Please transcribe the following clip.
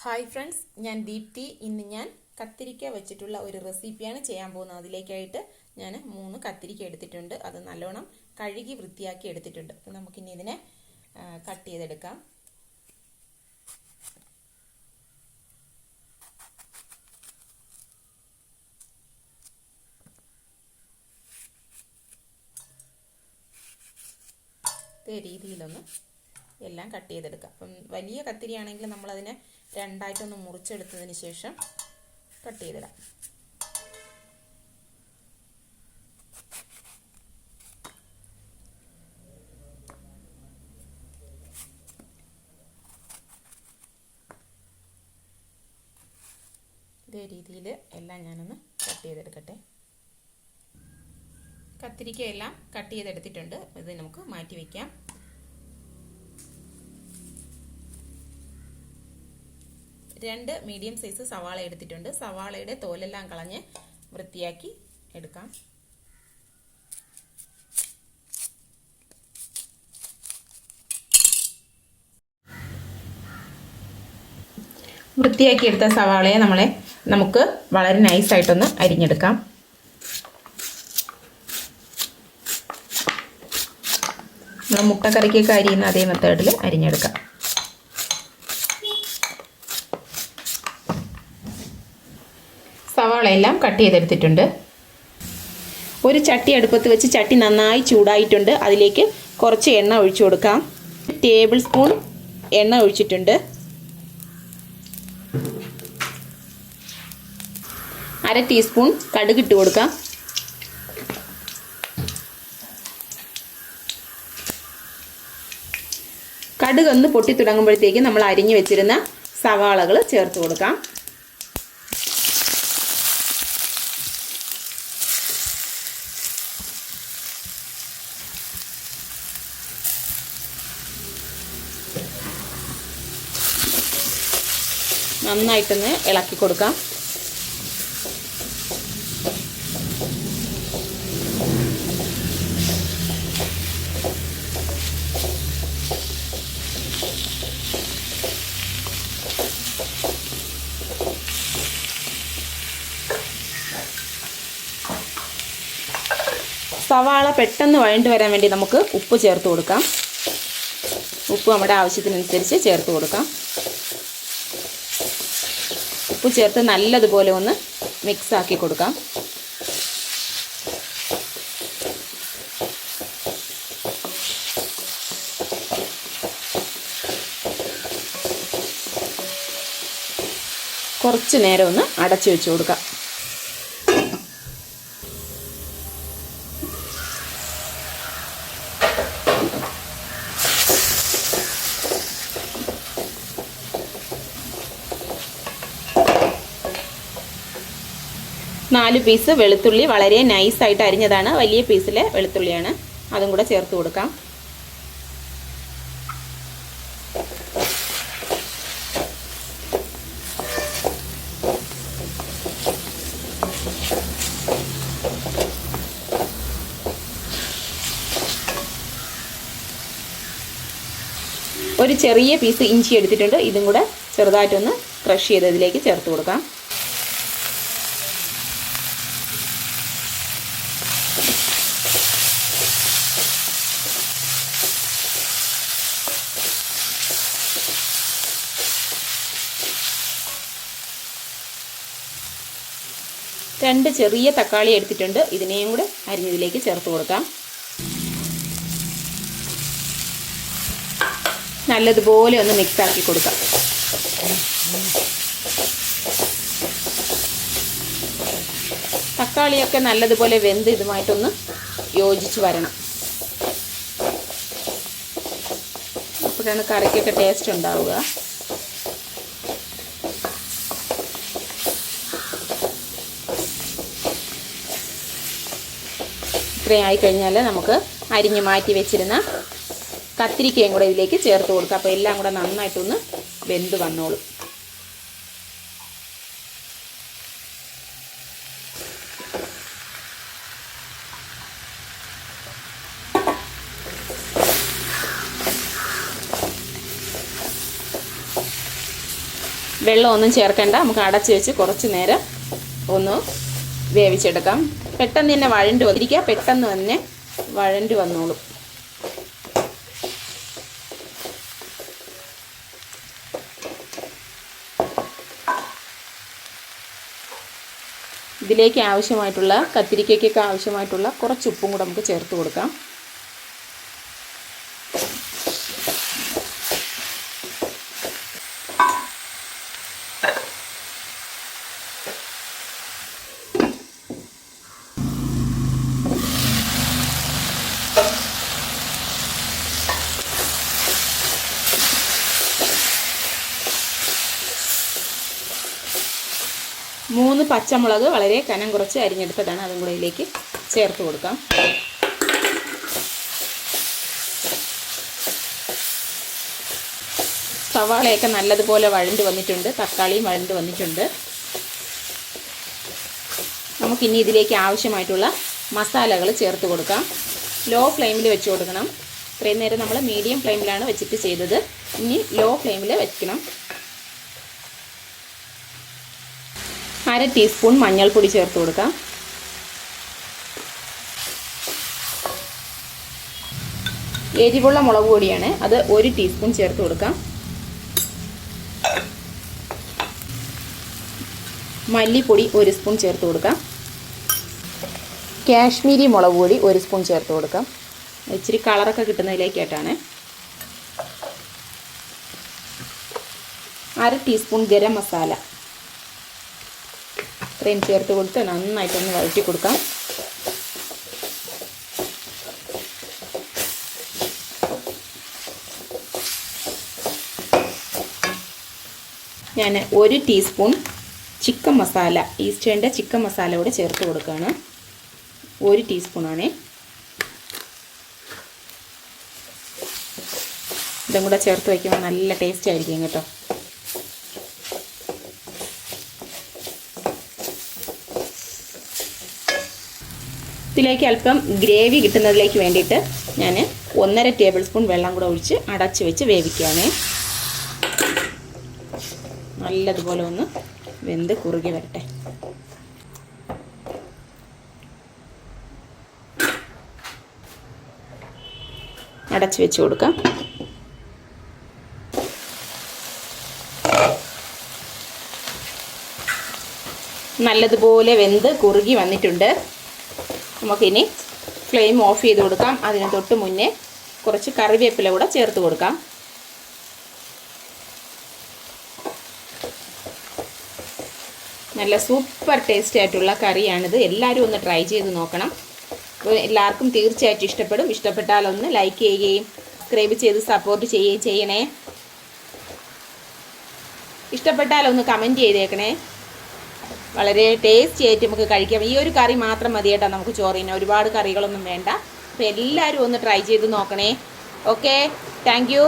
Hi friends, ഞാൻ ദീപ്തി. ഇന്ന് ഞാൻ കത്തിരിക്ക വെച്ചിട്ടുള്ള ഒരു റെസിപ്പിയാണ് ചെയ്യാൻ പോകുന്നത്. അതിലേക്കായിട്ട് ഞാൻ 3 കത്തിരിക്ക എടുത്തിട്ടുണ്ട്. അത് നല്ലോണം കഴുകി വൃത്തിയാക്കി എടുത്തിട്ടുണ്ട്. അപ്പോൾ നമുക്കിനി ഇതിനെ കട്ട് ചെയ്തെടുക്കാം. ഇതേ രീതിയിലൊന്ന് എല്ലാം കട്ട് ചെയ്തെടുക്കാം. അപ്പം വലിയ കത്തിരിയാണെങ്കിൽ നമ്മളതിനെ രണ്ടായിട്ടൊന്ന് മുറിച്ചെടുത്തതിന് ശേഷം കട്ട് ചെയ്തിടാം. ഇതേ രീതിയിൽ എല്ലാം ഞാനൊന്ന് കട്ട് ചെയ്തെടുക്കട്ടെ. കത്തിരിക്ക എല്ലാം കട്ട് ചെയ്തെടുത്തിട്ടുണ്ട്. ഇത് നമുക്ക് മാറ്റി വയ്ക്കാം. രണ്ട് മീഡിയം സൈസ് സവാള എടുത്തിട്ടുണ്ട്. സവാളയുടെ തോലെല്ലാം കളഞ്ഞ് വൃത്തിയാക്കി എടുക്കാം. വൃത്തിയാക്കി എടുത്ത സവാളയെ നമുക്ക് വളരെ നൈസായിട്ടൊന്ന് അരിഞ്ഞെടുക്കാം. നമ്മൾ മുട്ടക്കറിക്കൊക്കെ അരിയുന്ന അതേ മെത്തേഡിൽ അരിഞ്ഞെടുക്കാം. സവാള എല്ലാം കട്ട് ചെയ്തെടുത്തിട്ടുണ്ട്. ഒരു ചട്ടി അടുപ്പത്ത് വെച്ച് ചട്ടി നന്നായി ചൂടായിട്ടുണ്ട്. അതിലേക്ക് കുറച്ച് എണ്ണ ഒഴിച്ചു കൊടുക്കാം. ടേബിൾ സ്പൂൺ എണ്ണ ഒഴിച്ചിട്ടുണ്ട്. അര ടീസ്പൂൺ കടുക് ഇട്ട് കൊടുക്കാം. കടുക് ഒന്ന് പൊട്ടി തുടങ്ങുമ്പോഴത്തേക്ക് നമ്മൾ അരിഞ്ഞു വെച്ചിരുന്ന സവാളകൾ ചേർത്ത് കൊടുക്കാം. നന്നായിട്ടൊന്ന് ഇളക്കി കൊടുക്കാം. സവാള പെട്ടെന്ന് വഴണ്ട് വരാൻ വേണ്ടി നമുക്ക് ഉപ്പ് ചേർത്ത് കൊടുക്കാം. ഉപ്പ് നമ്മുടെ ആവശ്യത്തിനനുസരിച്ച് ചേർത്ത് കൊടുക്കാം. ഉപ്പ് ചേർത്ത് നല്ലതുപോലെ ഒന്ന് മിക്സ് ആക്കി കൊടുക്കാം. കുറച്ച് നേരം ഒന്ന് അടച്ചു വെച്ച് കൊടുക്കാം. നാല് പീസ് വെളുത്തുള്ളി വളരെ നൈസായിട്ട് അരിഞ്ഞതാണ്. വലിയ പീസിലെ വെളുത്തുള്ളിയാണ്. അതും കൂടെ ചേർത്ത് കൊടുക്കാം. ഒരു ചെറിയ പീസ് ഇഞ്ചി എടുത്തിട്ടുണ്ട്. ഇതും കൂടെ ചെറുതായിട്ടൊന്ന് ക്രഷ് ചെയ്ത് ഇതിലേക്ക് ചേർത്ത് കൊടുക്കാം. രണ്ട് ചെറിയ തക്കാളി എടുത്തിട്ടുണ്ട്. ഇതിനെയും കൂടെ അരിഞ്ഞതിലേക്ക് ചേർത്ത് കൊടുക്കാം. നല്ലതുപോലെ ഒന്ന് മിക്സ് ആക്കി കൊടുക്കാം. തക്കാളിയൊക്കെ നല്ലതുപോലെ വെന്ത് ഇതുമായിട്ടൊന്ന് യോജിച്ച് വരണം. അപ്പോഴാണ് കറിക്കൊക്കെ ടേസ്റ്റ് ഉണ്ടാവുക. ഇത്രയും ആയിക്കഴിഞ്ഞാൽ നമുക്ക് അരിഞ്ഞ് മാറ്റി വെച്ചിരുന്ന കത്തിരിക്കയും കൂടെ ഇതിലേക്ക് ചേർത്ത് കൊടുക്കാം. അപ്പോൾ എല്ലാം കൂടെ നന്നായിട്ടൊന്ന് വെന്ത് വന്നോളും. വെള്ളമൊന്നും ചേർക്കേണ്ട, നമുക്ക് അടച്ച് വെച്ച് കുറച്ച് നേരം ഒന്ന് വേവിച്ചെടുക്കാം. പെട്ടെന്ന് തന്നെ വഴണ്ട് വന്നിരിക്കുക, പെട്ടെന്ന് തന്നെ വഴണ്ട് വന്നോളും. ഇതിലേക്ക് ആവശ്യമായിട്ടുള്ള കത്തിരിക്കയ്ക്കൊക്കെ ആവശ്യമായിട്ടുള്ള കുറച്ച് ഉപ്പും കൂടെ നമുക്ക് ചേർത്ത് കൊടുക്കാം. മൂന്ന് പച്ചമുളക് വളരെ കനം കുറച്ച് അരിഞ്ഞെടുത്തതാണ്, അതും കൂടെ ഇതിലേക്ക് ചേർത്ത് കൊടുക്കാം. സവാളയൊക്കെ നല്ലതുപോലെ വഴണ്ട് വന്നിട്ടുണ്ട്, തക്കാളിയും വഴണ്ട് വന്നിട്ടുണ്ട്. നമുക്കിനി ഇതിലേക്ക് ആവശ്യമായിട്ടുള്ള മസാലകൾ ചേർത്ത് കൊടുക്കാം. ലോ ഫ്ലെയിമിൽ വെച്ച് കൊടുക്കണം. ഇത്രയും നേരം നമ്മൾ മീഡിയം ഫ്ലെയിമിലാണ് വെച്ചിട്ട് ചെയ്തത്, ഇനി ലോ ഫ്ലെയിമിൽ വെക്കണം. 1/2 ടീസ്പൂൺ മഞ്ഞൾപ്പൊടി ചേർത്ത് കൊടുക്കാം. എരിവുള്ള മുളക് പൊടിയാണ്, അത് 1 ടീസ്പൂൺ ചേർത്ത് കൊടുക്കാം. മല്ലിപ്പൊടി 1 സ്പൂൺ ചേർത്ത് കൊടുക്കാം. കാശ്മീരി മുളക് പൊടി 1 സ്പൂൺ ചേർത്ത് കൊടുക്കാം. ഇച്ചിരി കളറൊക്കെ കിട്ടുന്നതിലേക്കായിട്ടാണ്. 1/2 ടീസ്പൂൺ ഗരം മസാല ഇത്രയും ചേർത്ത് കൊടുത്ത് നന്നായിട്ടൊന്ന് വഴറ്റി കൊടുക്കാം. ഞാൻ 1 ടീസ്പൂൺ ചിക്കൻ മസാല, ഈസ്റ്റേണിൻ്റെ ചിക്കൻ മസാല കൂടെ ചേർത്ത് കൊടുക്കുകയാണ്. 1 ടീസ്പൂണാണ്. ഇതും കൂടെ ചേർത്ത് വയ്ക്കുമ്പോൾ നല്ല ടേസ്റ്റ് ആയിരിക്കും കേട്ടോ. ഇതിലേക്ക് അല്പം ഗ്രേവി കിട്ടുന്നതിലേക്ക് വേണ്ടിയിട്ട് ഞാൻ 1.5 ടേബിൾ സ്പൂൺ വെള്ളം കൂടെ ഒഴിച്ച് അടച്ച് വെച്ച് വേവിക്കുകയാണ്. നല്ലതുപോലെ ഒന്ന് വെന്ത് കുറുകി വരട്ടെ. അടച്ച് വെച്ച് കൊടുക്കാം. നല്ലതുപോലെ വെന്ത് കുറുകി വന്നിട്ടുണ്ട്. നമുക്കിനി ഫ്ലെയിം ഓഫ് ചെയ്ത് കൊടുക്കാം. അതിന് തൊട്ട് മുന്നേ കുറച്ച് കറിവേപ്പില കൂടെ ചേർത്ത് കൊടുക്കാം. നല്ല സൂപ്പർ ടേസ്റ്റ് ആയിട്ടുള്ള കറിയാണിത്. എല്ലാവരും ഒന്ന് ട്രൈ ചെയ്ത് നോക്കണം. അപ്പോൾ എല്ലാവർക്കും തീർച്ചയായിട്ടും ഇഷ്ടപ്പെടും. ഇഷ്ടപ്പെട്ടാലൊന്ന് ലൈക്ക് ചെയ്യുകയും സബ്സ്ക്രൈബ് ചെയ്ത് സപ്പോർട്ട് ചെയ്യുകയും ചെയ്യണേ. ഇഷ്ടപ്പെട്ടാലൊന്ന് കമൻറ്റ് ചെയ്തേക്കണേ. വളരെ ടേസ്റ്റി ആയിട്ട് നമുക്ക് കഴിക്കാം. ഈ ഒരു കറി മാത്രം മതി കേട്ടോ നമുക്ക് ചോറിന്, ഒരുപാട് കറികളൊന്നും വേണ്ട. അപ്പോൾ എല്ലാവരും ഒന്ന് ട്രൈ ചെയ്ത് നോക്കണേ. Okay, thank you.